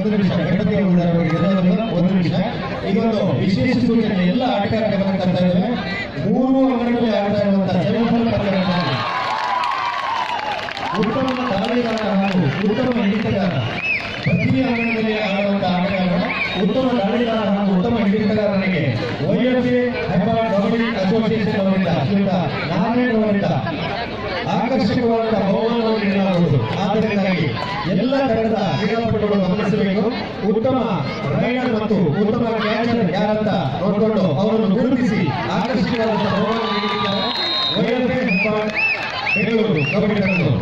ಒಂದು ನಿಮಿಷ ಗಣಪತಿ ಒಂದು ನಿಮಿಷ. ಇದೊಂದು ವಿಶೇಷ ಸೂಚನೆ. ಎಲ್ಲ ಆಟಗಾರರ ಗಮನ ತರ್ತಾ ಇದ್ದೇವೆ. 3 ಅಂಗಗಳಲ್ಲಿ ಆಡ್ತಾ ಇರುವಂತಹ ಸೆಮಿಫೈನಲ್ ಪಂದ್ಯಗಳಲ್ಲಿ ಉತ್ತಮ ದಾಳಿಗಾರ ಹಾಗೂ ಉತ್ತಮ ಹಿಡಿತಗಾರ, ಪ್ರತಿ ಅಂಗಣದಲ್ಲಿ ಆಡುವಂತಹ ಆಟಗಾರ ಉತ್ತಮ ದಾಳಿಗಾರ ಹಾಗೂ ಉತ್ತಮ ಹಿಡಿತಗಾರನಿಗೆ OFA ಹೆಬ್ಬಾಳ ಕಬಡ್ಡಿ ಅಸೋಸಿಯೇಷನ್ ಅವರಿಂದ ಶ್ರೀಯುತ ನಾರಾಯಣ್ ಅವರಿಂದ ಆಕರ್ಷಕವಾದ ಬಹುಮಾನವನ್ನು ನೀಡಲಾಗುವುದು. ಆದ್ದರಿಂದಾಗಿ ಎಲ್ಲ ತರಹದ ಕ್ರೀಡಾಪಟುಗಳು ಗಮನಿಸಬೇಕು. ಉತ್ತಮ ರೈಡರ್ ಮತ್ತು ಉತ್ತಮ ಕ್ಯಾಚರ್ ಯಾರಂತ ನೋಡಿಕೊಂಡು ಅವರನ್ನು ಗುರುತಿಸಿ ಆಕರ್ಷಕವಾದ ಬಹುಮಾನ ನೀಡಿದ್ದಾರೆ OFA ಹೆಬ್ಬಾಳ ಬೆಂಗಳೂರು ಕಬಡ್ಡಿ ತಂಡಗಳು.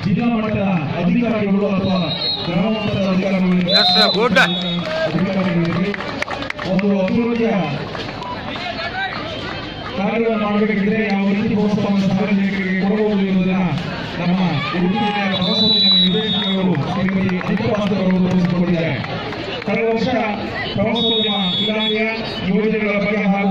ಜಿಲ್ಲಾ ಮಟ್ಟದ ಅಧಿಕಾರಿಗಳು ಅಥವಾ ಗ್ರಾಮ ಮಟ್ಟದ ಅಧಿಕಾರಿಗಳಿಗೆ ಒಂದು ಅಭಿವೃದ್ಧಿಯ ಕಾರ್ಯವನ್ನು ಮಾಡಬೇಕಿದ್ರೆ ಯಾವ ರೀತಿ ಪ್ರೋತ್ಸಾಹವನ್ನು ಸಾರ್ವಜನಿಕರಿಗೆ ಕೊಡಬಹುದು ಎನ್ನುವುದನ್ನು ನಮ್ಮ ಉಡುಪಿ ಜಿಲ್ಲೆಯ ಪ್ರವಾಸೋದ್ಯಮ ನಿರ್ದೇಶಕರು ಶ್ರೀಮತಿ ಅನಿತವಾಸವರು ತೋರಿಸಿಕೊಂಡಿದ್ದಾರೆ. ಕಳೆದ ವರ್ಷ ಪ್ರವಾಸೋದ್ಯಮ ಇಲಾಖೆಯ ಯೋಜನೆಗಳ ಬಗ್ಗೆ ಹಾಗೂ